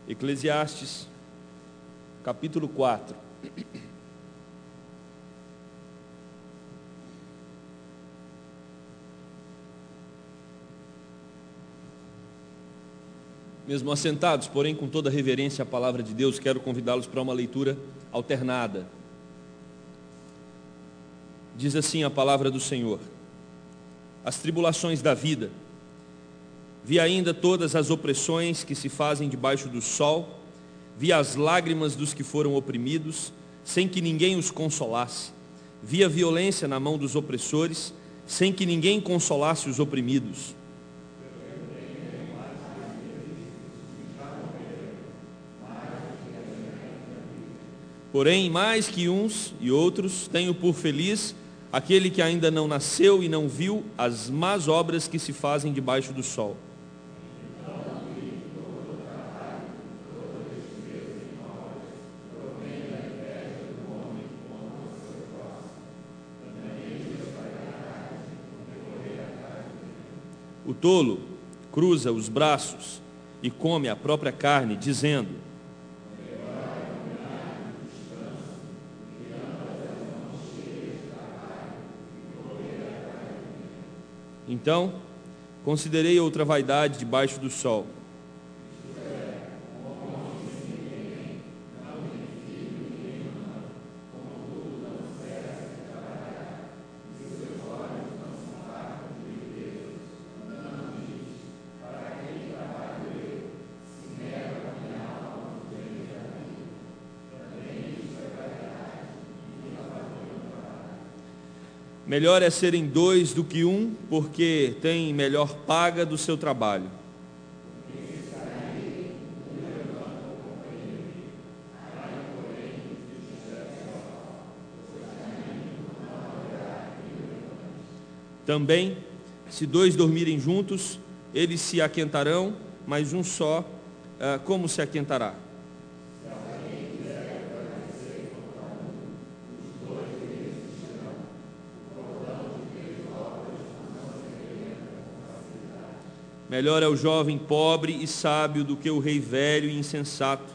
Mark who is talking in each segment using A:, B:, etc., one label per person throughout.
A: Eclesiastes, capítulo 4. Mesmo assentados, porém com toda reverência à palavra de Deus, quero convidá-los para uma leitura alternada. Diz assim a palavra do Senhor: as tribulações da vida, vi ainda todas as opressões que se fazem debaixo do sol, vi as lágrimas dos que foram oprimidos, sem que ninguém os consolasse, vi a violência na mão dos opressores, sem que ninguém consolasse os oprimidos. Porém, mais que uns e outros, tenho por feliz aquele que ainda não nasceu e não viu as más obras que se fazem debaixo do sol. O tolo cruza os braços e come a própria carne, dizendo: então, considerei outra vaidade debaixo do sol. Melhor é serem dois do que um, porque tem melhor paga do seu trabalho. Também, se dois dormirem juntos, eles se aquentarão, mas um só, como se aquentará? Melhor é o jovem pobre e sábio do que o rei velho e insensato,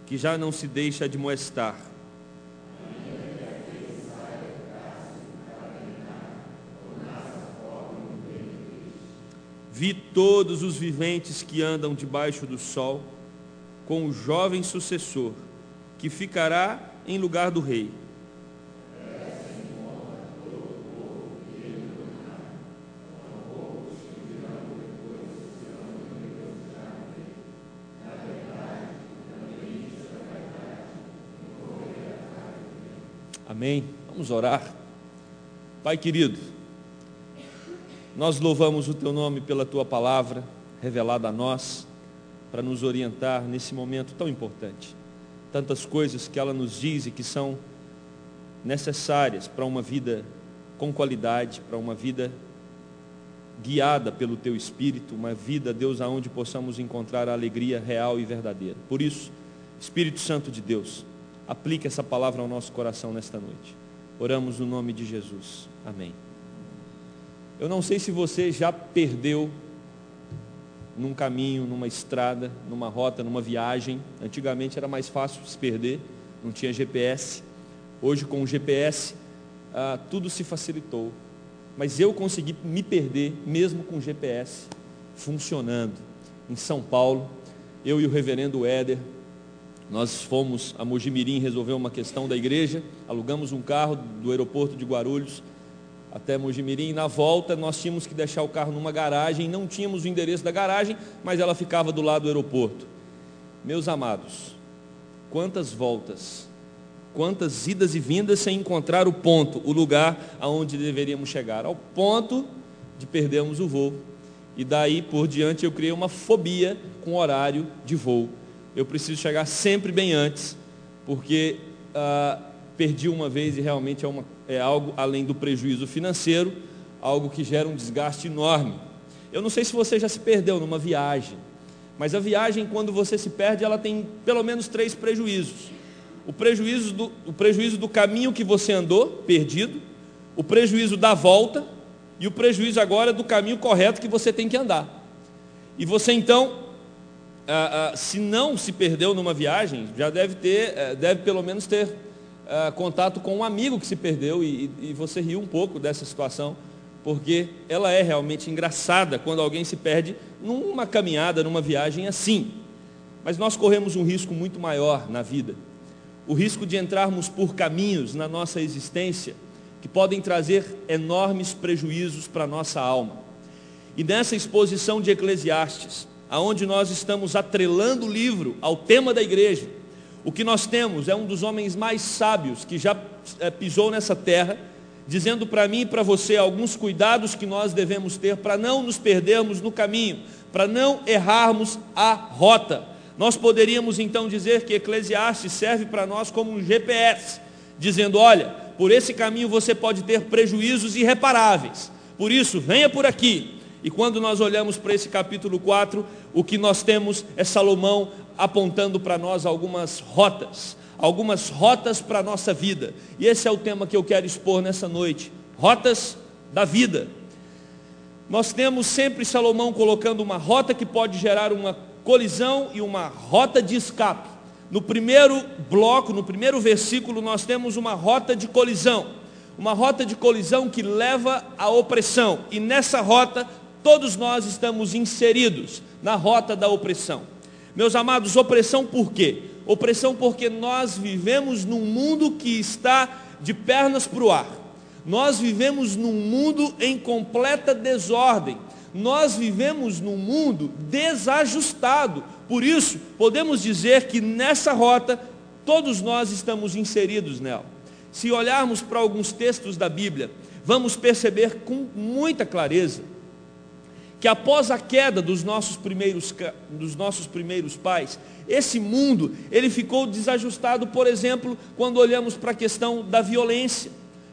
A: que já não se deixa admoestar. Vi todos os viventes que andam debaixo do sol, com o jovem sucessor, que ficará em lugar do rei. Amém? Vamos orar. Pai querido, nós louvamos o Teu nome pela Tua palavra revelada a nós, para nos orientar nesse momento tão importante. Tantas coisas que ela nos diz e que são necessárias para uma vida com qualidade, para uma vida guiada pelo Teu Espírito, uma vida, Deus, aonde possamos encontrar a alegria real e verdadeira. Por isso, Espírito Santo de Deus, aplique essa palavra ao nosso coração nesta noite. Oramos no nome de Jesus. Amém. Eu não sei se você já perdeu num caminho, numa estrada, numa rota, numa viagem. Antigamente era mais fácil se perder, não tinha GPS. Hoje com o GPS tudo se facilitou. Mas eu consegui me perder mesmo com o GPS funcionando. Em São Paulo, eu e o reverendo Éder, nós fomos a Mojimirim resolver uma questão da igreja, alugamos um carro do aeroporto de Guarulhos até Mojimirim. Na volta nós tínhamos que deixar o carro numa garagem, não tínhamos o endereço da garagem, mas ela ficava do lado do aeroporto. Meus amados, quantas voltas, quantas idas e vindas sem encontrar o ponto, o lugar aonde deveríamos chegar, ao ponto de perdermos o voo. E daí por diante eu criei uma fobia com o horário de voo. Eu preciso chegar sempre bem antes, porque perdi uma vez e realmente é algo além do prejuízo financeiro, algo que gera um desgaste enorme. Eu não sei se você já se perdeu numa viagem, mas a viagem, quando você se perde, ela tem pelo menos 3 prejuízos. O prejuízo do caminho que você andou, perdido, o prejuízo da volta e o prejuízo agora do caminho correto que você tem que andar. E você então se não se perdeu numa viagem, já deve pelo menos ter contato com um amigo que se perdeu e você riu um pouco dessa situação, porque ela é realmente engraçada quando alguém se perde numa caminhada, numa viagem assim. Mas nós corremos um risco muito maior na vida, o risco de entrarmos por caminhos na nossa existência que podem trazer enormes prejuízos para a nossa alma. E nessa exposição de Eclesiastes, aonde nós estamos atrelando o livro ao tema da igreja, o que nós temos é um dos homens mais sábios que já pisou nessa terra, dizendo para mim e para você alguns cuidados que nós devemos ter para não nos perdermos no caminho, para não errarmos a rota. Nós poderíamos então dizer que Eclesiastes serve para nós como um GPS, dizendo, olha, por esse caminho você pode ter prejuízos irreparáveis, por isso venha por aqui. E quando nós olhamos para esse capítulo 4, o que nós temos é Salomão apontando para nós algumas rotas para a nossa vida. E esse é o tema que eu quero expor nessa noite, rotas da vida. Nós temos sempre Salomão colocando uma rota que pode gerar uma colisão e uma rota de escape. No primeiro bloco, no primeiro versículo, nós temos uma rota de colisão. Uma rota de colisão que leva à opressão. E nessa rota, todos nós estamos inseridos na rota da opressão. Meus amados, opressão por quê? Opressão porque nós vivemos num mundo que está de pernas para o ar. Nós vivemos num mundo em completa desordem. Nós vivemos num mundo desajustado. Por isso, podemos dizer que nessa rota, todos nós estamos inseridos nela. Se olharmos para alguns textos da Bíblia, vamos perceber com muita clareza que após a queda dos nossos primeiros pais, esse mundo, ele ficou desajustado, por exemplo, quando olhamos para a questão da violência.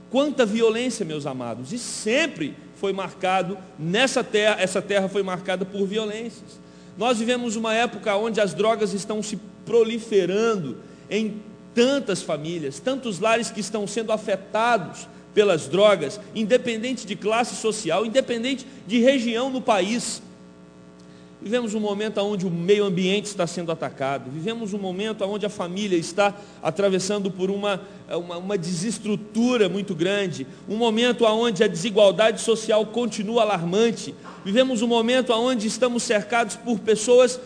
A: Quanta violência, meus amados, e sempre foi marcado nessa terra, essa terra foi marcada por violências. Nós vivemos uma época onde as drogas estão se proliferando em tantas famílias, tantos lares que estão sendo afetados pelas drogas, independente de classe social, independente de região no país. Vivemos um momento onde o meio ambiente está sendo atacado, vivemos um momento onde a família está atravessando por uma desestrutura muito grande, um momento onde a desigualdade social continua alarmante, vivemos um momento onde estamos cercados por pessoas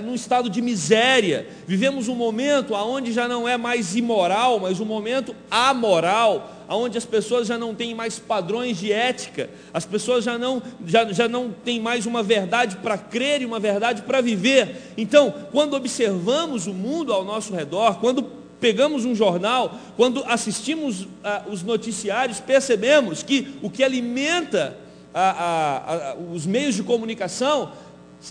A: num estado de miséria, vivemos um momento onde já não é mais imoral, mas um momento amoral, onde as pessoas já não têm mais padrões de ética, as pessoas já não têm mais uma verdade para crer e uma verdade para viver. Então, quando observamos o mundo ao nosso redor, quando pegamos um jornal, quando assistimos os noticiários, percebemos que o que alimenta os meios de comunicação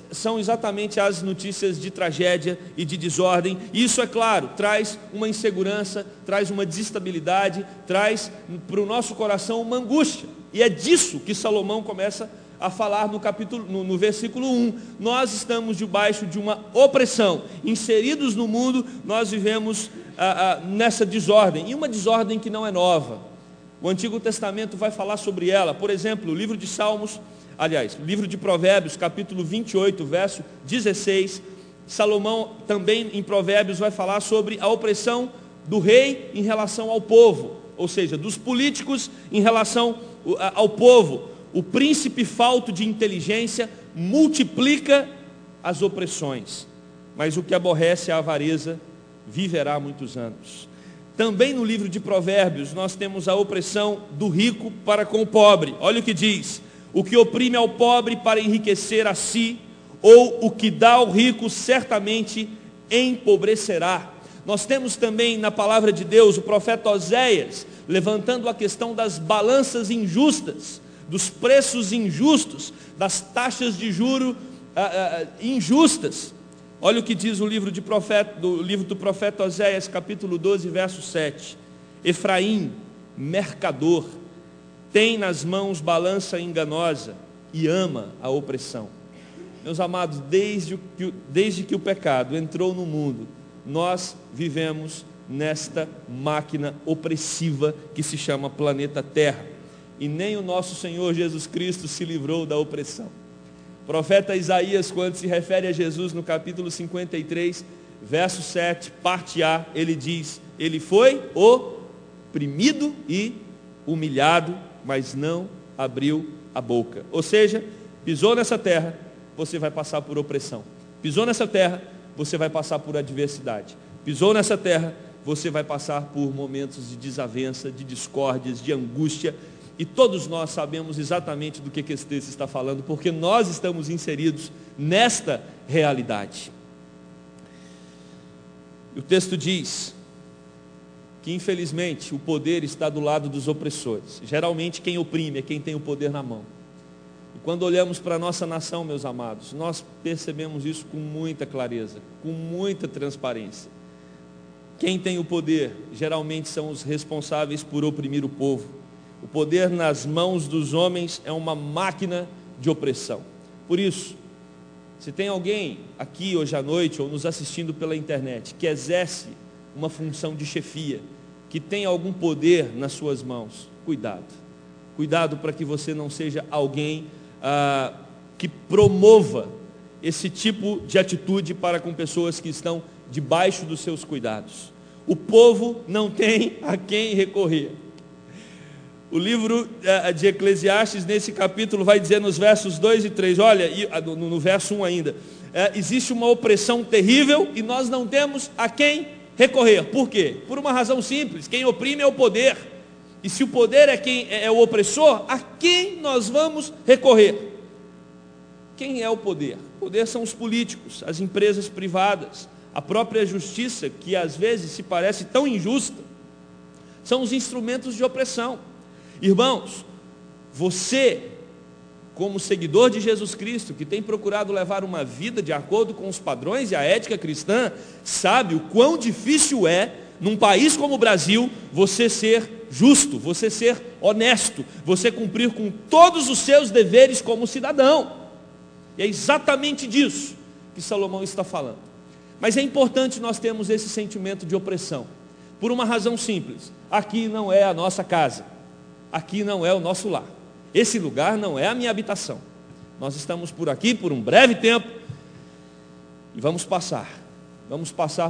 A: são exatamente as notícias de tragédia e de desordem. Isso, é claro, traz uma insegurança, traz uma desestabilidade, traz para o nosso coração uma angústia. E é disso que Salomão começa a falar no versículo 1. Nós estamos debaixo de uma opressão, inseridos no mundo, nós vivemos nessa desordem, e uma desordem que não é nova. O Antigo Testamento vai falar sobre ela. Por exemplo, o livro de livro de Provérbios, capítulo 28, verso 16, Salomão também em Provérbios vai falar sobre a opressão do rei em relação ao povo, ou seja, dos políticos em relação ao povo. O príncipe falto de inteligência multiplica as opressões, mas o que aborrece a avareza viverá muitos anos. Também no livro de Provérbios nós temos a opressão do rico para com o pobre. Olha o que diz: o que oprime ao pobre para enriquecer a si, ou o que dá ao rico certamente empobrecerá. Nós temos também na palavra de Deus o profeta Oséias levantando a questão das balanças injustas, dos preços injustos, das taxas de juro injustas. Olha o que diz o livro do profeta Oséias, capítulo 12, verso 7. Efraim, mercador, tem nas mãos balança enganosa e ama a opressão. Meus amados, desde que o pecado entrou no mundo, nós vivemos nesta máquina opressiva que se chama planeta Terra. E nem o nosso Senhor Jesus Cristo se livrou da opressão. O profeta Isaías, quando se refere a Jesus no capítulo 53, verso 7, parte A, ele diz: ele foi oprimido e humilhado, mas não abriu a boca. Ou seja, pisou nessa terra, você vai passar por opressão. Pisou nessa terra, você vai passar por adversidade. Pisou nessa terra, você vai passar por momentos de desavença, de discórdias, de angústia. E todos nós sabemos exatamente do que esse texto está falando, porque nós estamos inseridos nesta realidade. E o texto diz que, infelizmente, o poder está do lado dos opressores. Geralmente, quem oprime é quem tem o poder na mão. E quando olhamos para a nossa nação, meus amados, nós percebemos isso com muita clareza, com muita transparência. Quem tem o poder, geralmente, são os responsáveis por oprimir o povo. O poder nas mãos dos homens é uma máquina de opressão. Por isso, se tem alguém aqui hoje à noite, ou nos assistindo pela internet, que exerce uma função de chefia, que tem algum poder nas suas mãos, cuidado. Cuidado para que você não seja alguém que promova esse tipo de atitude para com pessoas que estão debaixo dos seus cuidados. O povo não tem a quem recorrer. O livro de Eclesiastes, nesse capítulo, vai dizer nos versos 2 e 3, olha, no verso 1 ainda, existe uma opressão terrível e nós não temos a quem recorrer. Por quê? Por uma razão simples: quem oprime é o poder. E se o poder é quem é o opressor, a quem nós vamos recorrer? Quem é o poder? O poder são os políticos, as empresas privadas, a própria justiça, que às vezes se parece tão injusta, são os instrumentos de opressão. Irmãos, você, como seguidor de Jesus Cristo, que tem procurado levar uma vida de acordo com os padrões e a ética cristã, sabe o quão difícil é, num país como o Brasil, você ser justo, você ser honesto, você cumprir com todos os seus deveres como cidadão. E é exatamente disso que Salomão está falando. Mas é importante nós termos esse sentimento de opressão, por uma razão simples: aqui não é a nossa casa, aqui não é o nosso lar, esse lugar não é a minha habitação. Nós estamos por aqui por um breve tempo e vamos passar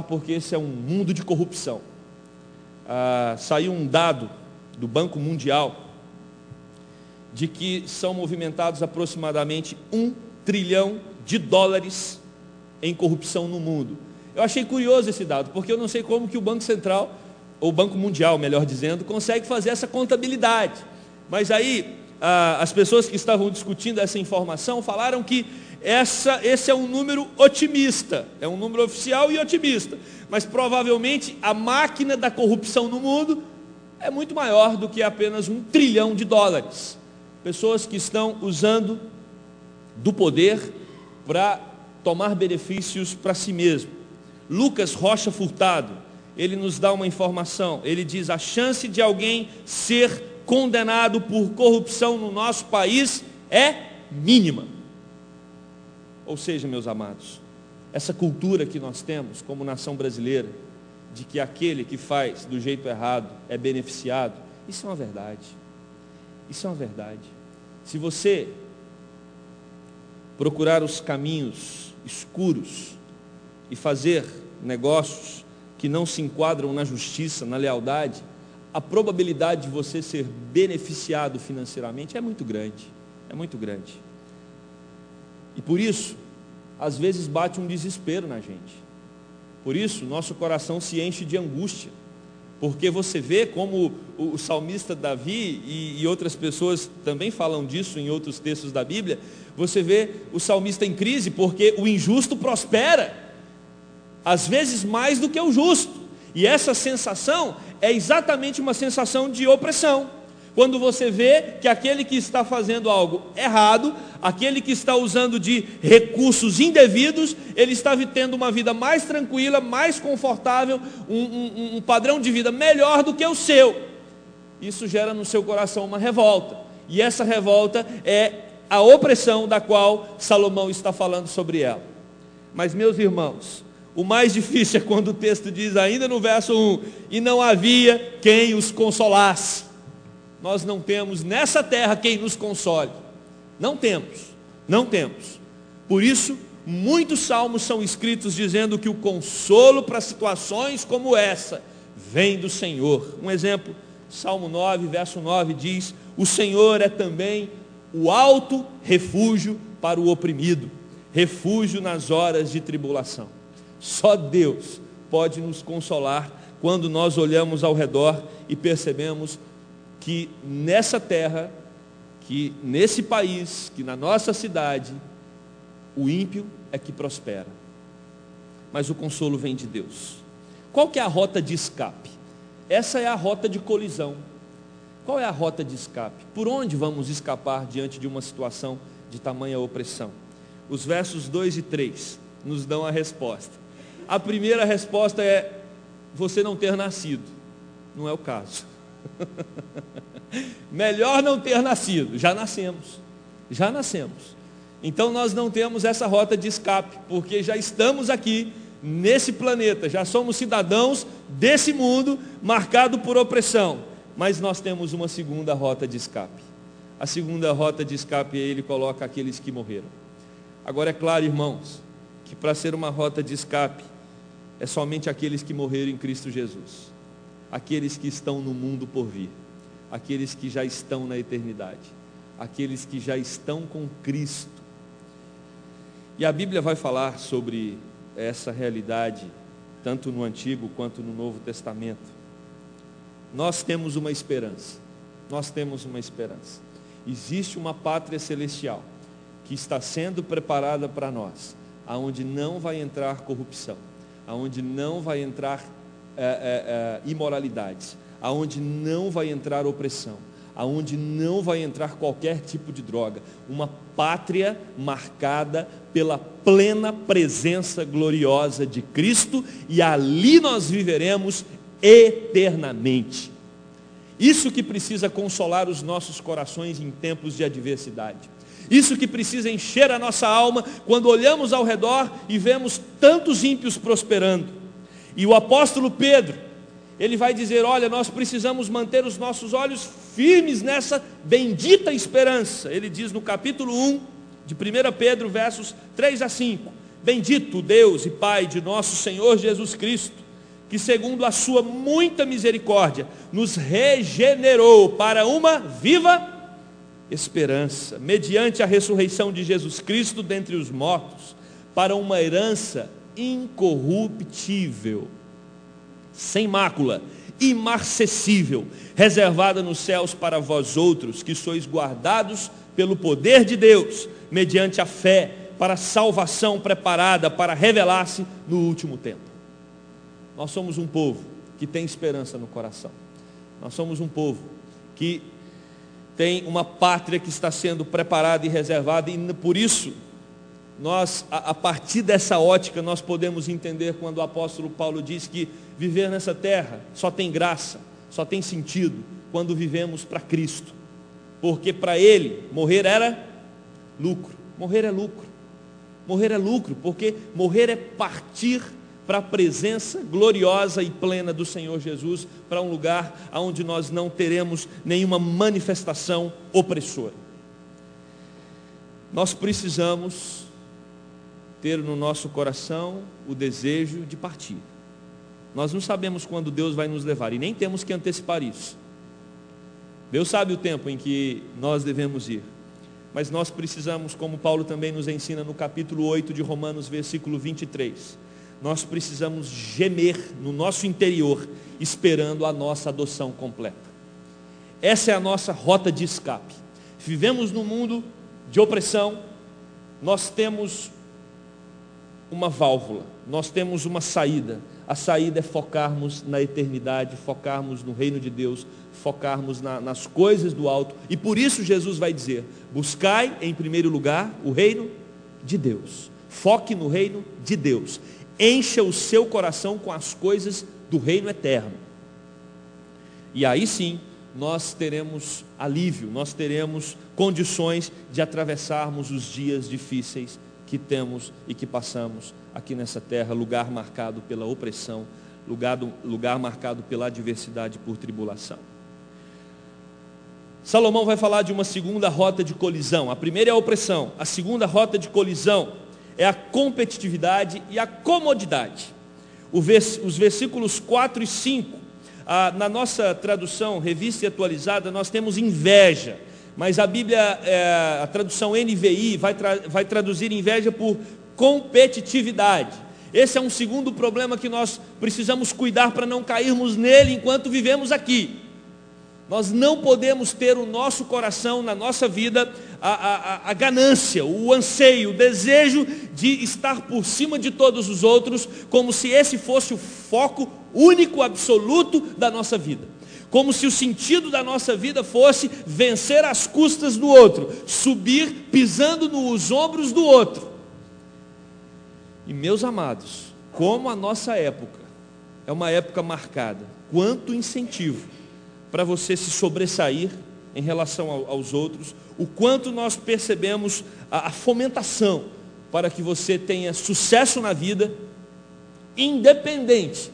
A: porque esse é um mundo de corrupção. Saiu um dado do Banco Mundial de que são movimentados aproximadamente $1 trilhão em corrupção no mundo. Eu achei curioso esse dado, porque eu não sei como que o Banco Central, ou o Banco Mundial, melhor dizendo, consegue fazer essa contabilidade. Mas aí, as pessoas que estavam discutindo essa informação falaram que esse é um número otimista, é um número oficial e otimista, mas provavelmente a máquina da corrupção no mundo é muito maior do que apenas $1 trilhão. Pessoas que estão usando do poder para tomar benefícios para si mesmo. Lucas Rocha Furtado, ele nos dá uma informação, ele diz: a chance de alguém ser condenado por corrupção no nosso país é mínima. Ou seja, meus amados, essa cultura que nós temos como nação brasileira, de que aquele que faz do jeito errado é beneficiado, isso é uma verdade. Isso é uma verdade. Se você procurar os caminhos escuros e fazer negócios que não se enquadram na justiça, na lealdade, a probabilidade de você ser beneficiado financeiramente é muito grande. É muito grande. E por isso, às vezes bate um desespero na gente. Por isso, nosso coração se enche de angústia. Porque você vê como o salmista Davi e outras pessoas também falam disso em outros textos da Bíblia. Você vê o salmista em crise porque o injusto prospera, às vezes mais do que o justo. E essa sensação é exatamente uma sensação de opressão. Quando você vê que aquele que está fazendo algo errado, aquele que está usando de recursos indevidos, ele está tendo uma vida mais tranquila, mais confortável, um padrão de vida melhor do que o seu. Isso gera no seu coração uma revolta. E essa revolta é a opressão da qual Salomão está falando sobre ela. Mas, meus irmãos, o mais difícil é quando o texto diz ainda no verso 1: e não havia quem os consolasse. Nós não temos nessa terra quem nos console. Não temos. Por isso, muitos salmos são escritos dizendo que o consolo para situações como essa vem do Senhor. Um exemplo, Salmo 9, verso 9 diz: o Senhor é também o alto refúgio para o oprimido, refúgio nas horas de tribulação. Só Deus pode nos consolar quando nós olhamos ao redor e percebemos que nessa terra, que nesse país, que na nossa cidade, o ímpio é que prospera. Mas o consolo vem de Deus. Qual que é a rota de escape? Essa é a rota de colisão. Qual é a rota de escape? Por onde vamos escapar diante de uma situação de tamanha opressão? Os versos 2 e 3 nos dão a resposta. A primeira resposta é: você não ter nascido. Não é o caso. Melhor não ter nascido. Já nascemos. Já nascemos. Então nós não temos essa rota de escape, porque já estamos aqui nesse planeta, já somos cidadãos desse mundo marcado por opressão. Mas nós temos uma segunda rota de escape. A segunda rota de escape, ele coloca aqueles que morreram. Agora é claro, irmãos, que para ser uma rota de escape, é somente aqueles que morreram em Cristo Jesus. Aqueles que estão no mundo por vir. Aqueles que já estão na eternidade. Aqueles que já estão com Cristo. E a Bíblia vai falar sobre essa realidade, tanto no Antigo quanto no Novo Testamento. Nós temos uma esperança. Nós temos uma esperança. Existe uma pátria celestial que está sendo preparada para nós, aonde não vai entrar corrupção, aonde não vai entrar imoralidades, aonde não vai entrar opressão, aonde não vai entrar qualquer tipo de droga. Uma pátria marcada pela plena presença gloriosa de Cristo, e ali nós viveremos eternamente. Isso que precisa consolar os nossos corações em tempos de adversidade. Isso que precisa encher a nossa alma quando olhamos ao redor e vemos tantos ímpios prosperando. E o apóstolo Pedro, ele vai dizer: olha, nós precisamos manter os nossos olhos firmes nessa bendita esperança. Ele diz no capítulo 1 de 1 Pedro, versos 3 a 5: bendito Deus e Pai de nosso Senhor Jesus Cristo, que segundo a sua muita misericórdia, nos regenerou para uma viva esperança, mediante a ressurreição de Jesus Cristo dentre os mortos, para uma herança incorruptível, sem mácula, imarcessível, reservada nos céus para vós outros, que sois guardados pelo poder de Deus, mediante a fé, para a salvação preparada para revelar-se no último tempo. Nós somos um povo que tem esperança no coração. Nós somos um povo que tem uma pátria que está sendo preparada e reservada, e por isso, nós, a partir dessa ótica, nós podemos entender quando o apóstolo Paulo diz que viver nessa terra só tem graça, só tem sentido quando vivemos para Cristo. Porque para ele, morrer era lucro. Morrer é lucro. Morrer é lucro, porque morrer é partir para a presença gloriosa e plena do Senhor Jesus, para um lugar onde nós não teremos nenhuma manifestação opressora. Nós precisamos ter no nosso coração o desejo de partir. Nós não sabemos quando Deus vai nos levar, e nem temos que antecipar isso. Deus sabe o tempo em que nós devemos ir, mas nós precisamos, como Paulo também nos ensina no capítulo 8 de Romanos, versículo 23, nós precisamos gemer no nosso interior, esperando a nossa adoção completa. Essa é a nossa rota de escape. Vivemos num mundo de opressão, nós temos uma válvula, nós temos uma saída. A saída é focarmos na eternidade, focarmos no reino de Deus, focarmos nas coisas do alto. E por isso Jesus vai dizer: buscai em primeiro lugar o reino de Deus. Foque no reino de Deus. Encha o seu coração com as coisas do reino eterno. E aí sim, nós teremos alívio, nós teremos condições de atravessarmos os dias difíceis que temos e que passamos aqui nessa terra, lugar marcado pela opressão, lugar marcado pela adversidade, por tribulação. Salomão vai falar de uma segunda rota de colisão. A primeira é a opressão, a segunda rota de colisão é a competitividade e a comodidade. Os versículos 4 e 5, na nossa tradução, revista e atualizada, nós temos inveja, mas a Bíblia, a tradução NVI, vai traduzir inveja por competitividade. Esse é um segundo problema que nós precisamos cuidar para não cairmos nele enquanto vivemos aqui. Nós não podemos ter o nosso coração, na nossa vida, a ganância, o anseio, o desejo de estar por cima de todos os outros, como se esse fosse o foco único, absoluto da nossa vida. Como se o sentido da nossa vida fosse vencer às custas do outro, subir pisando nos ombros do outro. E meus amados, como a nossa época é uma época marcada, quanto incentivo para você se sobressair em relação aos outros, o quanto nós percebemos a fomentação para que você tenha sucesso na vida, independente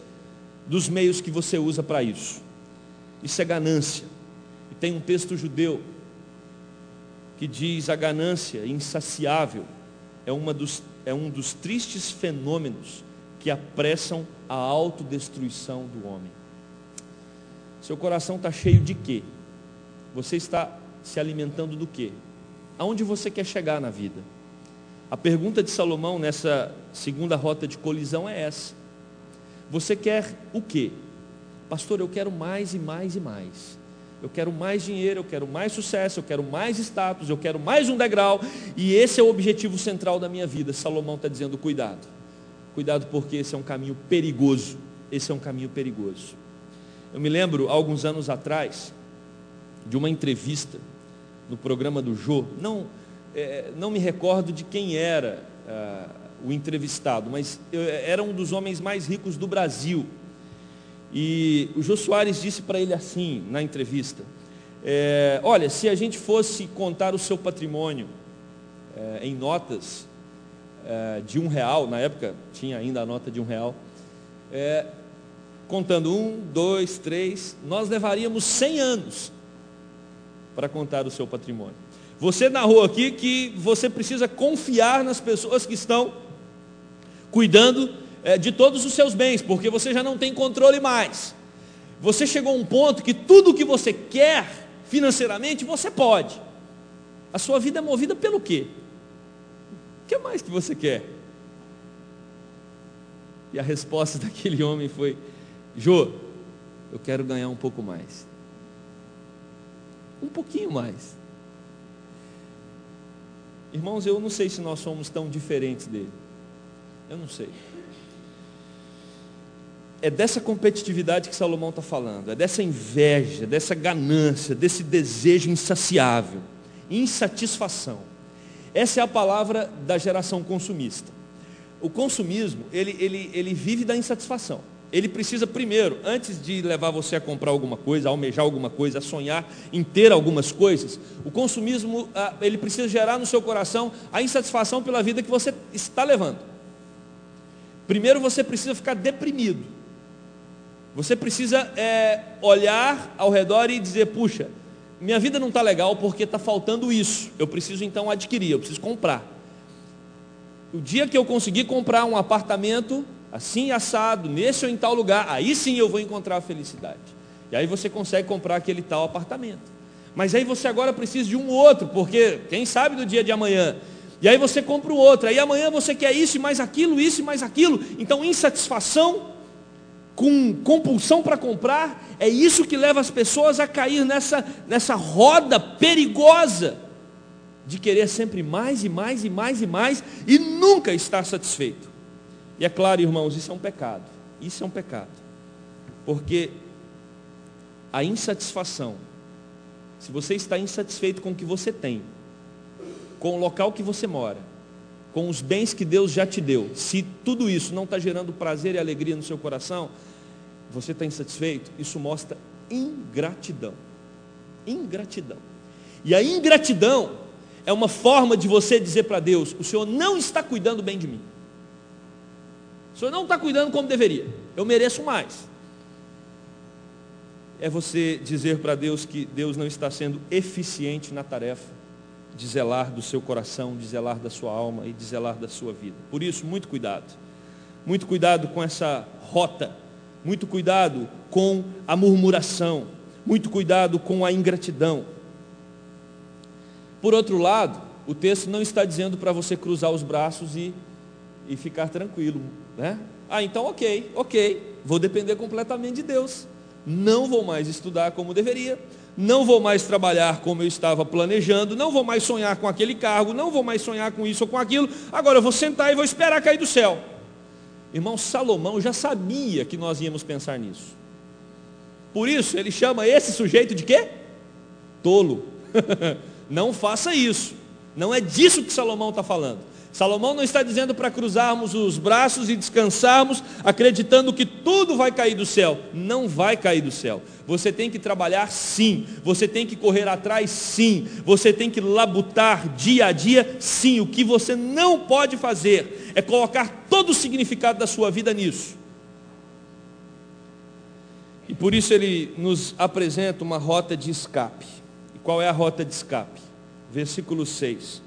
A: dos meios que você usa para isso. Isso é ganância. E tem um texto judeu que diz: a ganância insaciável é um dos tristes fenômenos que apressam a autodestruição do homem. Seu coração está cheio de quê? Você está se alimentando do quê? Aonde você quer chegar na vida? A pergunta de Salomão nessa segunda rota de colisão é essa: você quer o quê? Pastor, eu quero mais e mais e mais. Eu quero mais dinheiro, eu quero mais sucesso, eu quero mais status, eu quero mais um degrau, e esse é o objetivo central da minha vida. Salomão está dizendo: cuidado. Cuidado, porque esse é um caminho perigoso. Esse é um caminho perigoso. Eu me lembro, alguns anos atrás, de uma entrevista no programa do Jô. Não me recordo de quem era o entrevistado, mas era um dos homens mais ricos do Brasil. E o Jô Soares disse para ele assim, na entrevista: olha, se a gente fosse contar o seu patrimônio em notas de R$1, na época tinha ainda a nota de R$1, contando 1, 2, 3, nós levaríamos 100 anos para contar o seu patrimônio. Você narrou aqui que você precisa confiar nas pessoas que estão cuidando de todos os seus bens, porque você já não tem controle mais. Você chegou a um ponto que tudo que você quer financeiramente, você pode. A sua vida é movida pelo quê? O que mais que você quer? E a resposta daquele homem foi: Jô, eu quero ganhar um pouco mais. Um pouquinho mais. Irmãos, eu não sei se nós somos tão diferentes dele. Eu não sei. É dessa competitividade que Salomão está falando. É dessa inveja, dessa ganância, desse desejo insaciável. Insatisfação. Essa é a palavra da geração consumista. O consumismo, ele vive da insatisfação. Ele precisa primeiro, antes de levar você a comprar alguma coisa, a almejar alguma coisa, a sonhar em ter algumas coisas, o consumismo, ele precisa gerar no seu coração a insatisfação pela vida que você está levando. Primeiro você precisa ficar deprimido. Você precisa olhar ao redor e dizer: puxa, minha vida não está legal porque está faltando isso. Eu preciso então adquirir, eu preciso comprar. O dia que eu conseguir comprar um apartamento assim assado, nesse ou em tal lugar, aí sim eu vou encontrar a felicidade. E aí você consegue comprar aquele tal apartamento. Mas aí você agora precisa de um outro, porque quem sabe do dia de amanhã. E aí você compra o outro, aí amanhã você quer isso e mais aquilo, isso e mais aquilo. Então insatisfação com compulsão para comprar, é isso que leva as pessoas a cair nessa roda perigosa de querer sempre mais e mais e mais e mais e nunca estar satisfeito. E é claro, irmãos, isso é um pecado. Isso é um pecado. Porque a insatisfação, se você está insatisfeito com o que você tem, com o local que você mora, com os bens que Deus já te deu, se tudo isso não está gerando prazer e alegria no seu coração, você está insatisfeito, isso mostra ingratidão. Ingratidão. E a ingratidão é uma forma de você dizer para Deus: o Senhor não está cuidando bem de mim. O Senhor não está cuidando como deveria. Eu mereço mais. é você dizer para Deus que Deus não está sendo eficiente na tarefa de zelar do seu coração, de zelar da sua alma e de zelar da sua vida. Por isso, muito cuidado com essa rota, muito cuidado com a murmuração, muito cuidado com a ingratidão. Por outro lado, o texto não está dizendo para você cruzar os braços e ficar tranquilo, né? Então ok, vou depender completamente de Deus, não vou mais estudar como deveria, não vou mais trabalhar como eu estava planejando, não vou mais sonhar com aquele cargo, não vou mais sonhar com isso ou com aquilo, agora eu vou sentar e vou esperar cair do céu. Irmão, Salomão já sabia que nós íamos pensar nisso, por isso ele chama esse sujeito de quê? Tolo. Não faça isso, não é disso que Salomão está falando. Salomão não está dizendo para cruzarmos os braços e descansarmos, acreditando que tudo vai cair do céu. Não vai cair do céu. Você tem que trabalhar sim, você tem que correr atrás sim, você tem que labutar dia a dia sim. O que você não pode fazer é colocar todo o significado da sua vida nisso. E por isso ele nos apresenta uma rota de escape. E qual é a rota de escape? Versículo 6.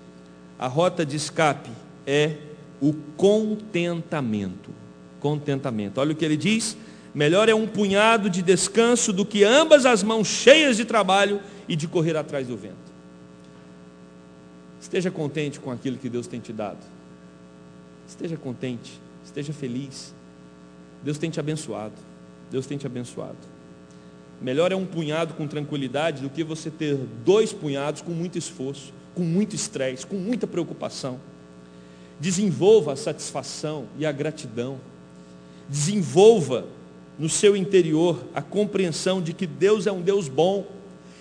A: A rota de escape é o contentamento. Contentamento. Olha o que ele diz: melhor é um punhado de descanso do que ambas as mãos cheias de trabalho e de correr atrás do vento. Esteja contente com aquilo que Deus tem te dado. Esteja contente, esteja feliz. Deus tem te abençoado. Deus tem te abençoado. Melhor é um punhado com tranquilidade do que você ter 2 punhados com muito esforço, com muito estresse, com muita preocupação. Desenvolva a satisfação e a gratidão. Desenvolva no seu interior a compreensão de que Deus é um Deus bom.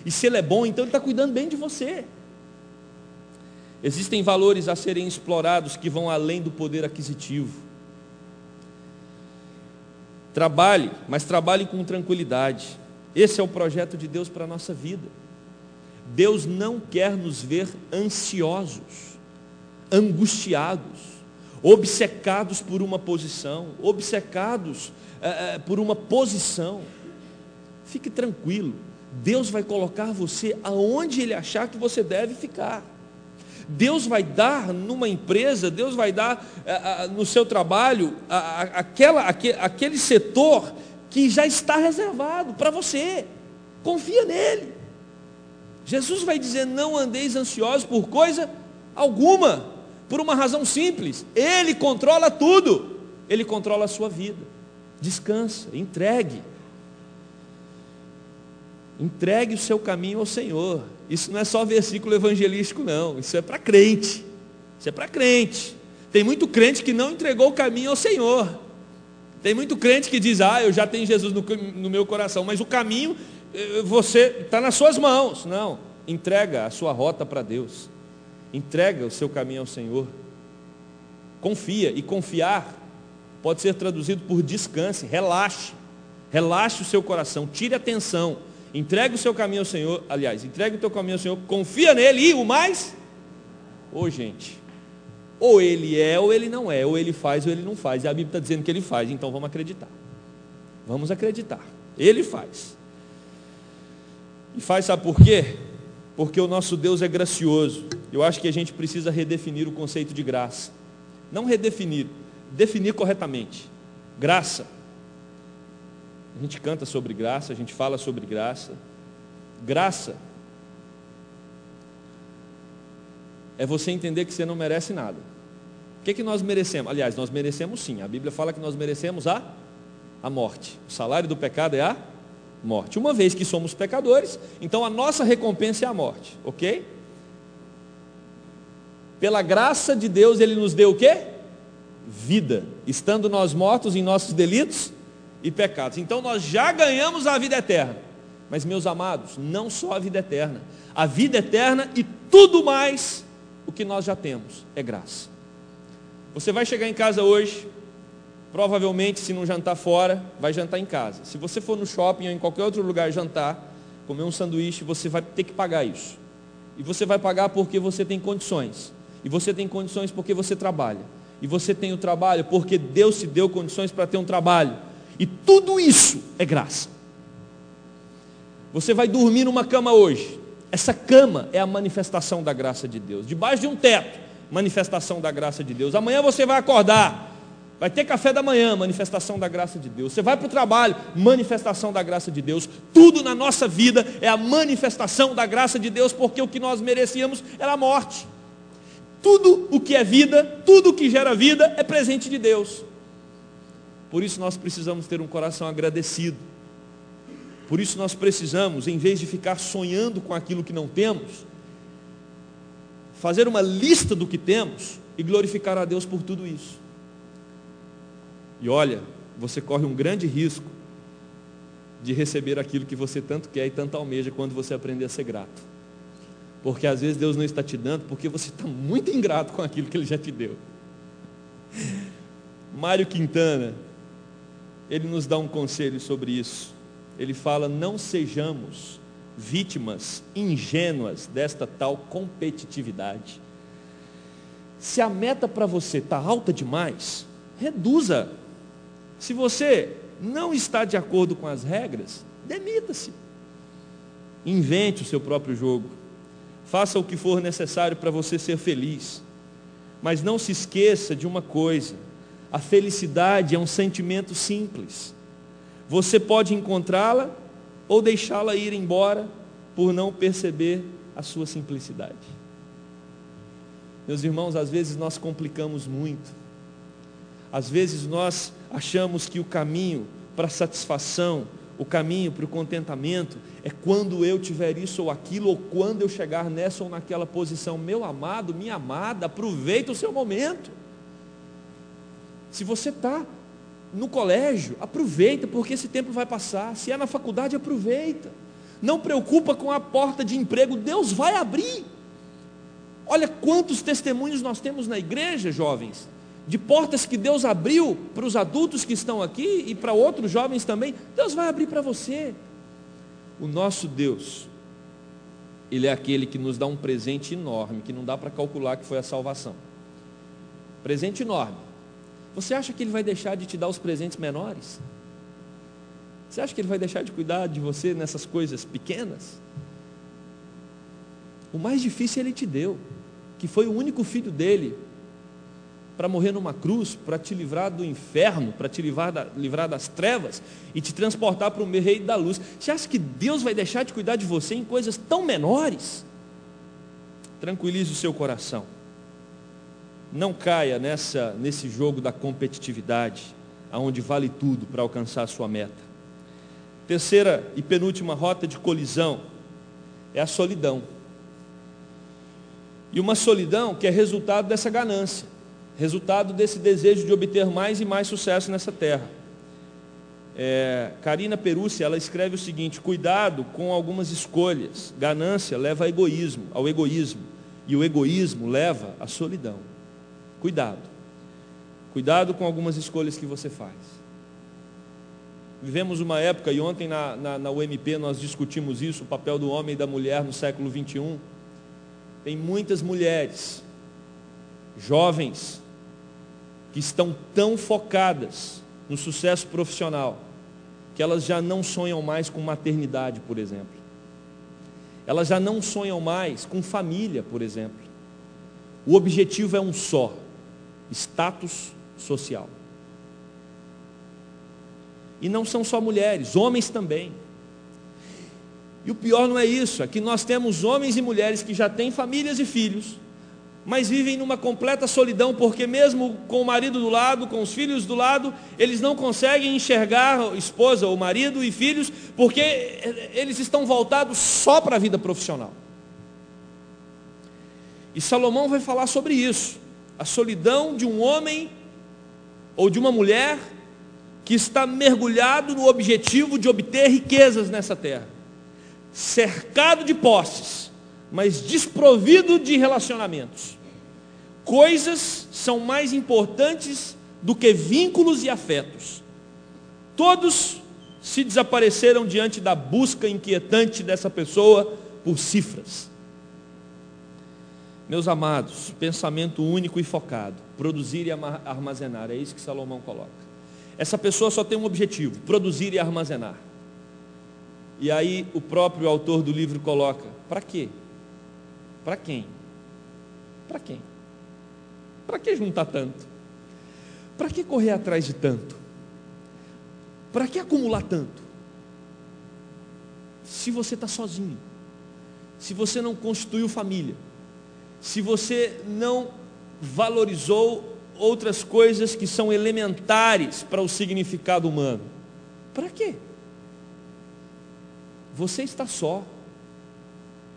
A: E se Ele é bom, então Ele está cuidando bem de você. Existem valores a serem explorados que vão além do poder aquisitivo. Trabalhe, mas trabalhe com tranquilidade. Esse é o projeto de Deus para a nossa vida. Deus não quer nos ver ansiosos, angustiados, obcecados por uma posição, obcecados por uma posição. Fique tranquilo, Deus vai colocar você aonde Ele achar que você deve ficar. Deus vai dar numa empresa, Deus vai dar no seu trabalho, aquele setor que já está reservado para você. Confia nele. Jesus vai dizer: não andeis ansiosos por coisa alguma, por uma razão simples: Ele controla tudo, Ele controla a sua vida. Descansa, entregue o seu caminho ao Senhor. Isso não é só versículo evangelístico não, isso é para crente, Tem muito crente que não entregou o caminho ao Senhor. Tem muito crente que diz: eu já tenho Jesus no meu coração, mas o caminho, você está nas suas mãos. Não, entrega a sua rota para Deus, entrega o seu caminho ao Senhor, confia. E confiar pode ser traduzido por descanse, relaxe o seu coração, tire a tensão, entregue o seu caminho ao Senhor. Aliás, entregue o teu caminho ao Senhor, confia nele. E o mais, gente, ou Ele é ou Ele não é, ou Ele faz ou Ele não faz. E a Bíblia está dizendo que Ele faz, então vamos acreditar. Ele faz. E faz, sabe por quê? Porque o nosso Deus é gracioso. Eu acho que a gente precisa redefinir o conceito de graça. Não redefinir, definir corretamente. Graça. A gente canta sobre graça, a gente fala sobre graça. Graça é você entender que você não merece nada. O que nós merecemos? Aliás, nós merecemos sim. A Bíblia fala que nós merecemos a morte. O salário do pecado é a morte. Uma vez que somos pecadores, então a nossa recompensa é a morte, ok? Pela graça de Deus, Ele nos deu o quê? Vida. Estando nós mortos em nossos delitos e pecados. Então nós já ganhamos a vida eterna. Mas, meus amados, não só a vida eterna. A vida eterna e tudo mais o que nós já temos é graça. Você vai chegar em casa hoje, provavelmente, se não jantar fora, vai jantar em casa. Se você for no shopping ou em qualquer outro lugar jantar, comer um sanduíche, você vai ter que pagar isso. E você vai pagar porque você tem condições. E você tem condições porque você trabalha. E você tem o trabalho porque Deus te deu condições para ter um trabalho. E tudo isso é graça. Você vai dormir numa cama hoje. Essa cama é a manifestação da graça de Deus. Debaixo de um teto, manifestação da graça de Deus. Amanhã você vai acordar, vai ter café da manhã, manifestação da graça de Deus. Você vai para o trabalho, manifestação da graça de Deus. Tudo na nossa vida é a manifestação da graça de Deus, porque o que nós merecíamos era a morte. Tudo o que é vida, tudo o que gera vida é presente de Deus. Por isso nós precisamos ter um coração agradecido. Por isso nós precisamos, em vez de ficar sonhando com aquilo que não temos, fazer uma lista do que temos e glorificar a Deus por tudo isso. E olha, você corre um grande risco de receber aquilo que você tanto quer e tanto almeja quando você aprender a ser grato. Porque às vezes Deus não está te dando porque você está muito ingrato com aquilo que Ele já te deu. Mário Quintana, ele nos dá um conselho sobre isso. Ele fala: não sejamos vítimas ingênuas desta tal competitividade. Se a meta para você está alta demais, reduza. Se você não está de acordo com as regras, demita-se. Invente o seu próprio jogo. Faça o que for necessário para você ser feliz. Mas não se esqueça de uma coisa: a felicidade é um sentimento simples. Você pode encontrá-la ou deixá-la ir embora por não perceber a sua simplicidade. Meus irmãos, às vezes nós complicamos muito. Às vezes nós achamos que o caminho para a satisfação, o caminho para o contentamento é quando eu tiver isso ou aquilo, ou quando eu chegar nessa ou naquela posição. Meu amado, minha amada, aproveita o seu momento. Se você está no colégio, aproveita, porque esse tempo vai passar. Se é na faculdade, aproveita. Não preocupa com a porta de emprego, Deus vai abrir. Olha quantos testemunhos nós temos na igreja, jovens, de portas que Deus abriu para os adultos que estão aqui e para outros jovens também. Deus vai abrir para você. O nosso Deus, Ele é aquele que nos dá um presente enorme, que não dá para calcular, que foi a salvação. Presente enorme. Você acha que Ele vai deixar de te dar os presentes menores? Você acha que Ele vai deixar de cuidar de você nessas coisas pequenas? O mais difícil Ele te deu, que foi o único filho dele, para morrer numa cruz, para te livrar do inferno, para te livrar das trevas e te transportar para o reino da luz. Você acha que Deus vai deixar de cuidar de você em coisas tão menores? Tranquilize o seu coração. Não caia nesse jogo da competitividade, aonde vale tudo para alcançar a sua meta. Terceira e penúltima rota de colisão é a solidão. E uma solidão que é resultado dessa ganância, resultado desse desejo de obter mais e mais sucesso nessa terra. Karina Perussi, ela escreve o seguinte: cuidado com algumas escolhas. Ganância leva ao egoísmo, e o egoísmo leva à solidão. Cuidado com algumas escolhas que você faz. Vivemos uma época, e ontem na UMP nós discutimos isso, o papel do homem e da mulher no século 21. Tem muitas mulheres, jovens, que estão tão focadas no sucesso profissional, que elas já não sonham mais com maternidade, por exemplo. Elas já não sonham mais com família, por exemplo. O objetivo é um só: status social. E não são só mulheres, homens também. E o pior não é isso, é que nós temos homens e mulheres que já têm famílias e filhos, mas vivem numa completa solidão, porque mesmo com o marido do lado, com os filhos do lado, eles não conseguem enxergar esposa ou marido e filhos, porque eles estão voltados só para a vida profissional. E Salomão vai falar sobre isso, a solidão de um homem ou de uma mulher que está mergulhado no objetivo de obter riquezas nessa terra, cercado de posses, mas desprovido de relacionamentos. Coisas são mais importantes do que vínculos e afetos. Todos se desapareceram diante da busca inquietante dessa pessoa por cifras. Meus amados, pensamento único e focado, produzir e armazenar, é isso que Salomão coloca. Essa pessoa só tem um objetivo: produzir e armazenar. E aí o próprio autor do livro coloca: para quê? Para quem? Para quem? Para que juntar tanto? Para que correr atrás de tanto? Para que acumular tanto? Se você está sozinho, se você não constituiu família, se você não valorizou outras coisas que são elementares para o significado humano, para quê? Você está só,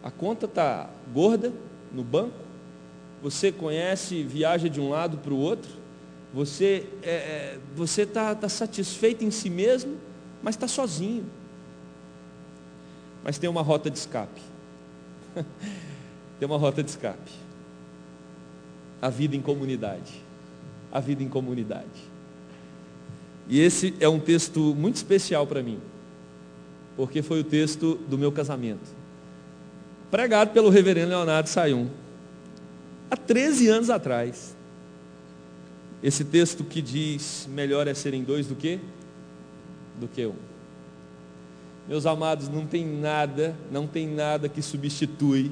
A: a conta está gorda no banco, você conhece, viaja de um lado para o outro, você está satisfeito em si mesmo, mas está sozinho. Mas tem uma rota de escape. Tem uma rota de escape. A vida em comunidade. A vida em comunidade. E esse é um texto muito especial para mim, porque foi o texto do meu casamento, pregado pelo reverendo Leonardo Sayum, há 13 anos atrás. Esse texto que diz: melhor é serem dois do que um. Meus amados, não tem nada que substitui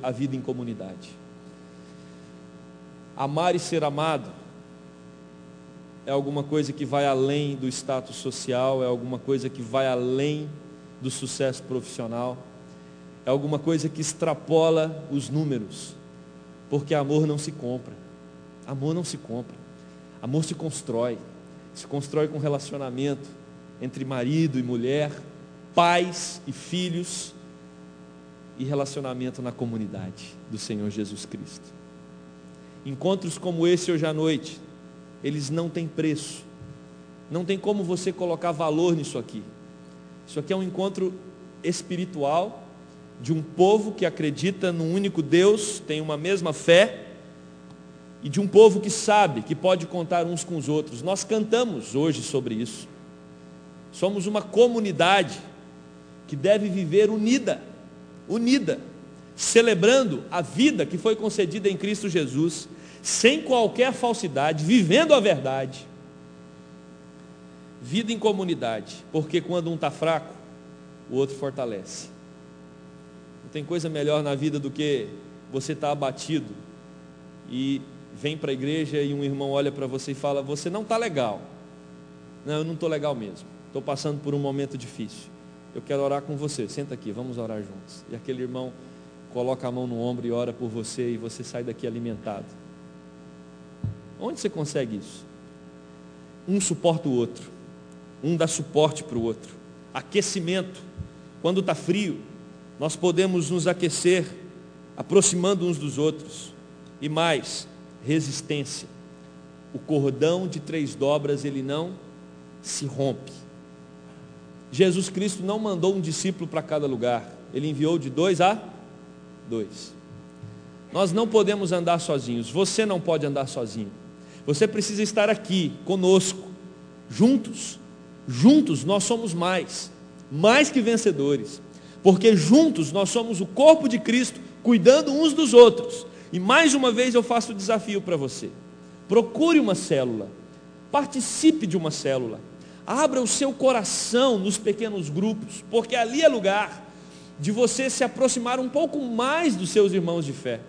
A: a vida em comunidade. Amar e ser amado é alguma coisa que vai além do status social, é alguma coisa que vai além do sucesso profissional, é alguma coisa que extrapola os números, porque amor não se compra. Amor não se compra. Amor se constrói com relacionamento entre marido e mulher, pais e filhos, e relacionamento na comunidade do Senhor Jesus Cristo. Encontros como esse hoje à noite, eles não têm preço. Não tem como você colocar valor nisso aqui. Isso aqui é um encontro espiritual de um povo que acredita num único Deus, tem uma mesma fé, e de um povo que sabe que pode contar uns com os outros. Nós cantamos hoje sobre isso. Somos uma comunidade que deve viver unida, celebrando a vida que foi concedida em Cristo Jesus, sem qualquer falsidade, vivendo a verdade. Vida em comunidade, porque quando um está fraco, o outro fortalece. Não tem coisa melhor na vida do que você estar abatido e vem para a igreja e um irmão olha para você e fala: você não está legal. Não, eu não estou legal mesmo, estou passando por um momento difícil, eu quero orar com você, senta aqui, vamos orar juntos. E aquele irmão coloca a mão no ombro e ora por você, e você sai daqui alimentado. Onde você consegue isso? Um suporta o outro, um dá suporte para o outro. Aquecimento, quando está frio, nós podemos nos aquecer aproximando uns dos outros. E mais, resistência. O cordão de 3 dobras, ele não se rompe. Jesus Cristo não mandou um discípulo para cada lugar, ele enviou de 2 a 2. Nós não podemos andar sozinhos, você não pode andar sozinho. Você precisa estar aqui conosco, juntos nós somos mais que vencedores, porque juntos nós somos o corpo de Cristo, cuidando uns dos outros. E mais uma vez eu faço o desafio para você: procure uma célula, participe de uma célula, abra o seu coração nos pequenos grupos, porque ali é lugar de você se aproximar um pouco mais dos seus irmãos de fé,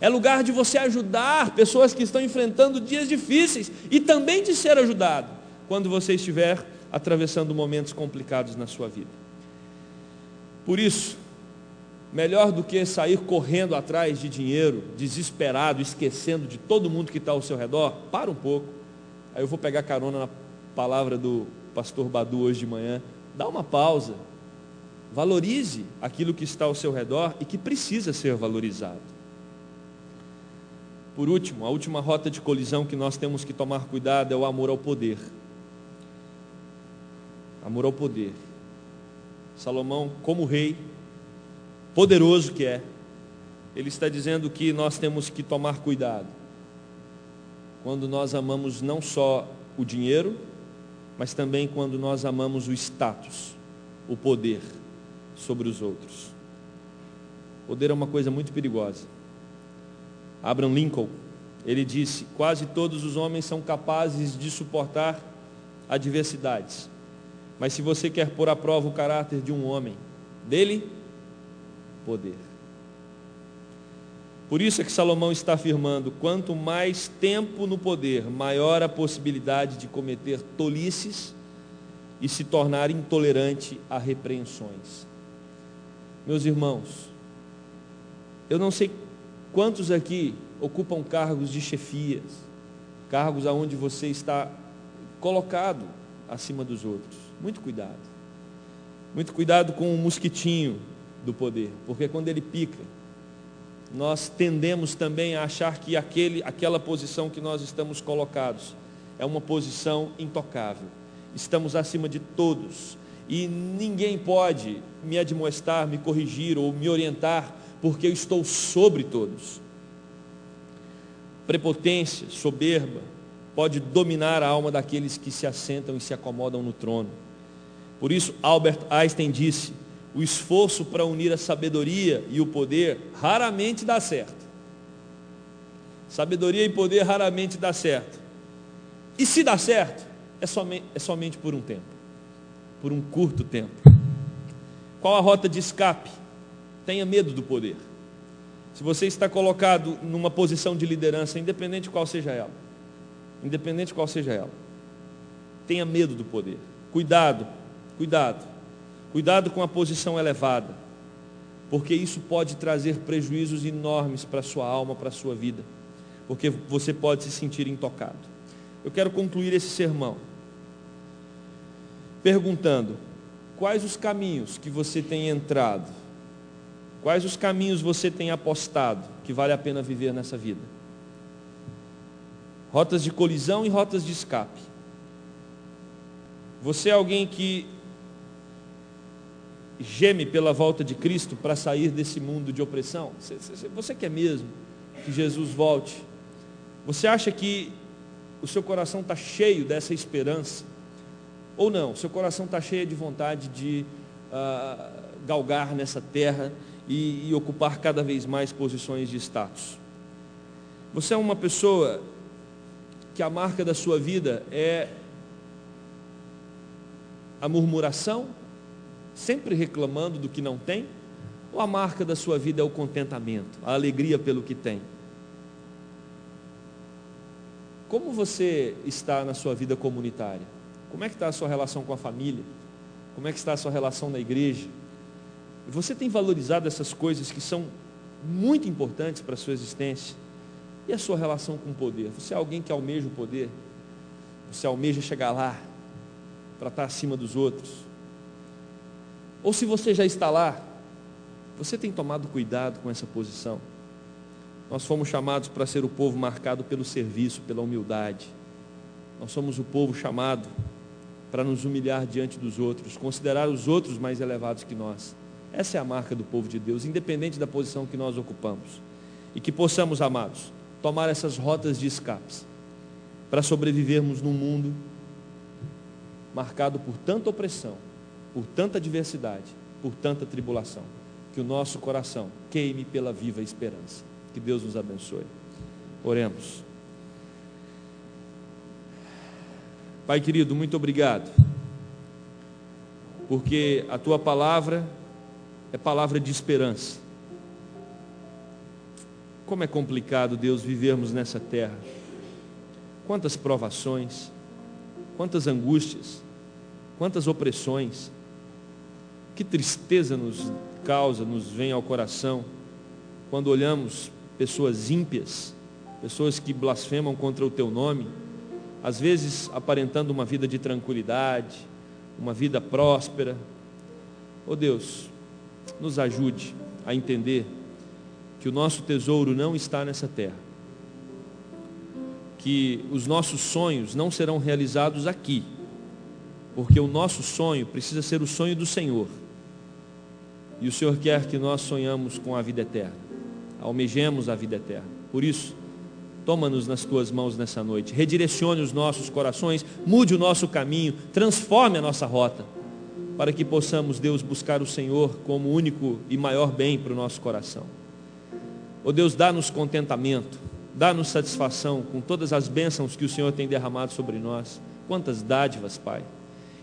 A: é lugar de você ajudar pessoas que estão enfrentando dias difíceis, e também de ser ajudado quando você estiver atravessando momentos complicados na sua vida. Por isso, melhor do que sair correndo atrás de dinheiro, desesperado, esquecendo de todo mundo que está ao seu redor, para um pouco. Aí eu vou pegar carona na palavra do pastor Badu hoje de manhã. Dá uma pausa, valorize aquilo que está ao seu redor e que precisa ser valorizado. Por último, a última rota de colisão que nós temos que tomar cuidado é o amor ao poder. Amor ao poder. Salomão, como rei poderoso que é, ele está dizendo que nós temos que tomar cuidado quando nós amamos não só o dinheiro, mas também quando nós amamos o status, o poder sobre os outros. Poder é uma coisa muito perigosa. Abraham Lincoln, ele disse: quase todos os homens são capazes de suportar adversidades, Mas se você quer pôr à prova o caráter de um homem, dele, poder. Por isso é que Salomão está afirmando: quanto mais tempo no poder, maior a possibilidade de cometer tolices e se tornar intolerante a repreensões. Meus irmãos, eu não sei quantos aqui ocupam cargos de chefias, cargos aonde você está colocado acima dos outros. Muito cuidado. Muito cuidado com o mosquitinho do poder, porque quando ele pica, nós tendemos também a achar que aquela posição que nós estamos colocados é uma posição intocável. Estamos acima de todos e ninguém pode me admoestar, me corrigir ou me orientar, porque eu estou sobre todos. Prepotência, soberba, pode dominar a alma daqueles que se assentam e se acomodam no trono. Por isso, Albert Einstein disse: o esforço para unir a sabedoria e o poder raramente dá certo. Sabedoria e poder raramente dá certo. E se dá certo, é somente por um tempo, por um curto tempo. Qual a rota de escape? Tenha medo do poder. Se você está colocado numa posição de liderança, independente de qual seja ela, tenha medo do poder. Cuidado com a posição elevada, porque isso pode trazer prejuízos enormes para a sua alma, para a sua vida, porque você pode se sentir intocado. Eu quero concluir esse sermão perguntando: quais os caminhos que você tem entrado, quais os caminhos você tem apostado que vale a pena viver nessa vida? Rotas de colisão e rotas de escape. Você é alguém que geme pela volta de Cristo para sair desse mundo de opressão? Você quer mesmo que Jesus volte? Você acha que o seu coração está cheio dessa esperança? Ou não? Seu coração está cheio de vontade de galgar nessa terra e ocupar cada vez mais posições de status? Você é uma pessoa que a marca da sua vida é a murmuração, sempre reclamando do que não tem? Ou a marca da sua vida é o contentamento, a alegria pelo que tem? Como você está na sua vida comunitária? Como é que está a sua relação com a família? Como é que está a sua relação na igreja? Você tem valorizado essas coisas que são muito importantes para a sua existência? E a sua relação com o poder? Você é alguém que almeja o poder? Você almeja chegar lá para estar acima dos outros? Ou se você já está lá, você tem tomado cuidado com essa posição? Nós fomos chamados para ser o povo marcado pelo serviço, pela humildade. Nós somos o povo chamado para nos humilhar diante dos outros, considerar os outros mais elevados que nós. Essa é a marca do povo de Deus, independente da posição que nós ocupamos. E que possamos, amados, tomar essas rotas de escapes para sobrevivermos num mundo marcado por tanta opressão, por tanta adversidade, por tanta tribulação. Que o nosso coração queime pela viva esperança. Que Deus nos abençoe. Oremos. Pai querido, muito obrigado, porque a Tua palavra é palavra de esperança. Como é complicado, Deus, vivermos nessa terra. Quantas provações, quantas angústias, quantas opressões. Que tristeza nos causa, nos vem ao coração, quando olhamos pessoas ímpias, pessoas que blasfemam contra o Teu nome, às vezes aparentando uma vida de tranquilidade, uma vida próspera. Oh Deus, nos ajude a entender que o nosso tesouro não está nessa terra, que os nossos sonhos não serão realizados aqui, porque o nosso sonho precisa ser o sonho do Senhor, e o Senhor quer que nós sonhamos com a vida eterna, almejemos a vida eterna. Por isso, toma-nos nas Tuas mãos nessa noite, redirecione os nossos corações, mude o nosso caminho, transforme a nossa rota, para que possamos, Deus, buscar o Senhor como único e maior bem para o nosso coração. Oh Deus, dá-nos contentamento, dá-nos satisfação com todas as bênçãos que o Senhor tem derramado sobre nós. Quantas dádivas, Pai.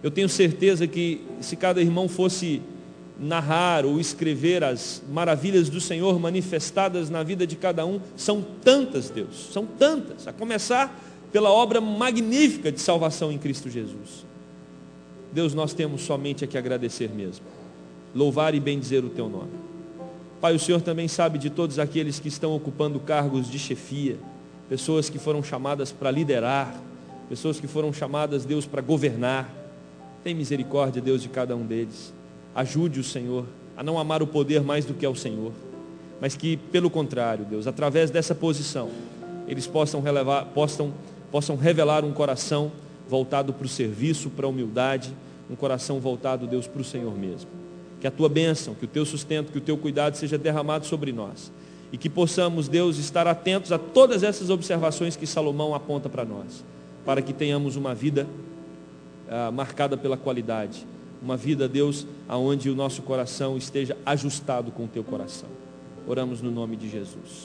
A: Eu tenho certeza que se cada irmão fosse narrar ou escrever as maravilhas do Senhor manifestadas na vida de cada um, são tantas, Deus, são tantas, a começar pela obra magnífica de salvação em Cristo Jesus. Deus, nós temos somente a que agradecer mesmo, louvar e bendizer o teu nome. Pai, o Senhor também sabe de todos aqueles que estão ocupando cargos de chefia, pessoas que foram chamadas para liderar, pessoas que foram chamadas, Deus, para governar. Tem misericórdia, Deus, de cada um deles. Ajude o Senhor a não amar o poder mais do que ao Senhor, mas que, pelo contrário, Deus, através dessa posição, eles possam revelar um coração voltado para o serviço, para a humildade, um coração voltado, Deus, para o Senhor mesmo. Que a tua bênção, que o teu sustento, que o teu cuidado seja derramado sobre nós, e que possamos, Deus, estar atentos a todas essas observações que Salomão aponta para nós, para que tenhamos uma vida marcada pela qualidade, uma vida, Deus, aonde o nosso coração esteja ajustado com o teu coração. Oramos no nome de Jesus.